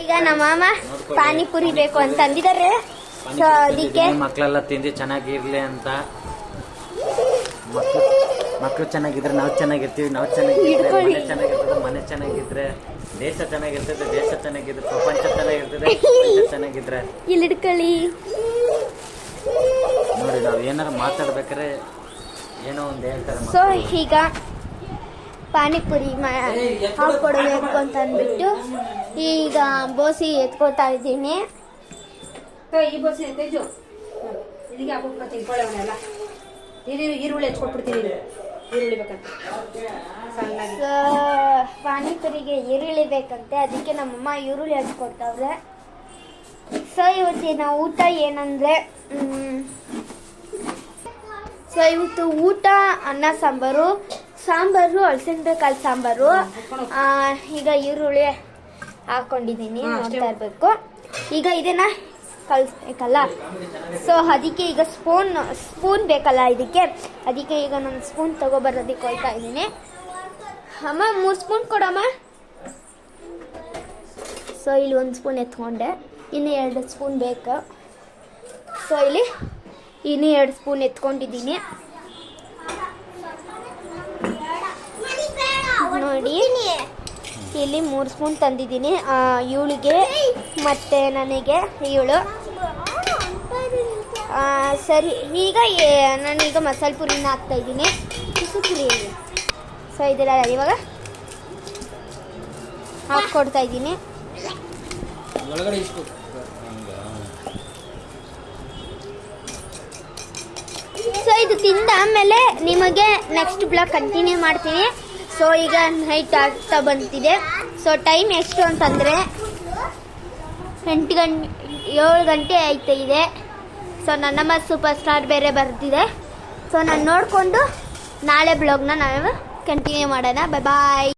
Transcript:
ಈಗ ನಮ್ಮ ಮಾಮ ಪಾನಿಪುರಿ ಬೇಕು ಅಂತ ಅಂದಿದ್ದಾರೆ. ಸೊ ಅದಕ್ಕೆ ಮಕ್ಕಳೆಲ್ಲ ತಿಂದು ಚೆನ್ನಾಗಿರ್ಲಿ ಅಂತ. ಮಕ್ಕಳು ಚೆನ್ನಾಗಿದ್ರೆ ನಾವು ಚೆನ್ನಾಗಿರ್ತೀವಿ, ನಾವು ಚೆನ್ನಾಗಿದ್ರೆ ಮನೆ ಚೆನ್ನಾಗಿರ್ತದೆ, ಮನೆ ಚೆನ್ನಾಗಿದ್ರೆ ದೇಶ ಚೆನ್ನಾಗಿರ್ತದೆ, ದೇಶ ಚೆನ್ನಾಗಿದ್ರೆ ಪ್ರಪಂಚ ಚೆನ್ನಾಗಿರ್ತದೆ, ಪ್ರಪಂಚ ಚೆನ್ನಾಗಿದ್ರೆ ಇಲ್ಲಿ ಹಿಡ್ಕೊಳ್ಳಿ. ನೋಡಿ ನಾವು ಏನಾರು ಮಾತಾಡ್ಬೇಕಾದ್ರೆ ಏನೋ ಒಂದು ಹೇಳ್ತಾರೆ. ಸೊ ಈಗ ಪಾನಿಪುರಿ ಹಾಕೊಡ್ಬೇಕು ಅಂತ ಅಂದ್ಬಿಟ್ಟು ಈಗ ಬೋಸಿ ಎತ್ಕೋತಾ ಇದ್ದೀನಿ. ಈ ಬೋಸಿ ತೆಜು ಇದಕ್ಕೆ ಹಾಕ್ಬಿಟ್ಟು ತೆಗೆದುಕೊಳ್ಳೋಣಲ್ಲ. ಈರುಳ್ಳಿ ಹೆಚ್ಕೊಟ್ಬಿಡ್ತೀನಿ. ಈರುಳ್ಳಿ ಬೇಕಂತ ಪಾನಿಪುರಿಗೆ ಈರುಳ್ಳಿ ಬೇಕಂತೆ, ಅದಕ್ಕೆ ನಮ್ಮಮ್ಮ ಈರುಳ್ಳಿ ಹಚ್ಕೊಡ್ತಾವ್ರೆ. ಸೊ ಇವತ್ತಿನ ಊಟ ಏನಂದ್ರೆ ಇವತ್ತು ಊಟ ಅನ್ನ ಸಾಂಬಾರು ಅಳಸಂದೆಕಾಳು ಸಾಂಬಾರು. ಈಗ ಈರುಳ್ಳಿ ಹಾಕೊಂಡಿದ್ದೀನಿ, ನೋಡ್ತಾ ಇರ್ಬೇಕು. ಈಗ ಇದನ್ನ ಕಲಿಸ್ಬೇಕಲ್ಲ, ಸೊ ಅದಕ್ಕೆ ಈಗ ಸ್ಪೂನ್ ಬೇಕಲ್ಲ ಇದಕ್ಕೆ, ಅದಕ್ಕೆ ಈಗ ನಾನು ಸ್ಪೂನ್ ತಗೊಬರೋದಕ್ಕೆ ಹೋಗ್ತಾ ಇದ್ದೀನಿ. ಅಮ್ಮ 3 ಸ್ಪೂನ್ ಕೊಡಮ್ಮ. ಸೊ ಇಲ್ಲಿ 1 ಸ್ಪೂನ್ ಎತ್ಕೊಂಡೆ, ಇನ್ನು 2 ಸ್ಪೂನ್ ಬೇಕು. ಸೊ ಇಲ್ಲಿ ಇನ್ನು 2 ಸ್ಪೂನ್ ಎತ್ಕೊಂಡಿದ್ದೀನಿ. ನೋಡಿ ಇಲ್ಲಿ 3 ಸ್ಪೂನ್ ತಂದಿದ್ದೀನಿ, ಇವಳಿಗೆ ಮತ್ತೆ ನನಗೆ 7. ಸರಿ, ಈಗ ನಾನೀಗ ಮಸಾಲೆ ಪುರಿನ ಹಾಕ್ತಾ ಇದ್ದೀನಿ. ಸೊ ಇದೆಲ್ಲ ಇವಾಗ ಹಾಕ್ಕೊಡ್ತಾ ಇದ್ದೀನಿ. ಸೊ ಇದು ತಿಂದ ಆಮೇಲೆ ನಿಮಗೆ ನೆಕ್ಸ್ಟ್ ಬ್ಲಾಗ್ ಕಂಟಿನ್ಯೂ ಮಾಡ್ತೀನಿ. ಸೊ ಈಗ ನೈಟ್ ಆಗ್ತಾ ಬಂತಿದೆ. ಸೊ ಟೈಮ್ ಎಷ್ಟು ಅಂತಂದರೆ 7 ಗಂಟೆ ಆಯ್ತಾ ಇದೆ. ಸೊ ನನ್ನಮ್ಮ ಸೂಪರ್ ಸ್ಟಾರ್ ಬೇರೆ ಬರ್ತಿದೆ. ಸೊ ನಾನು ನೋಡಿಕೊಂಡು ನಾಳೆ ಬ್ಲಾಗ್ನ ನಾವು ಕಂಟಿನ್ಯೂ ಮಾಡೋಣ. ಬಾಯ್.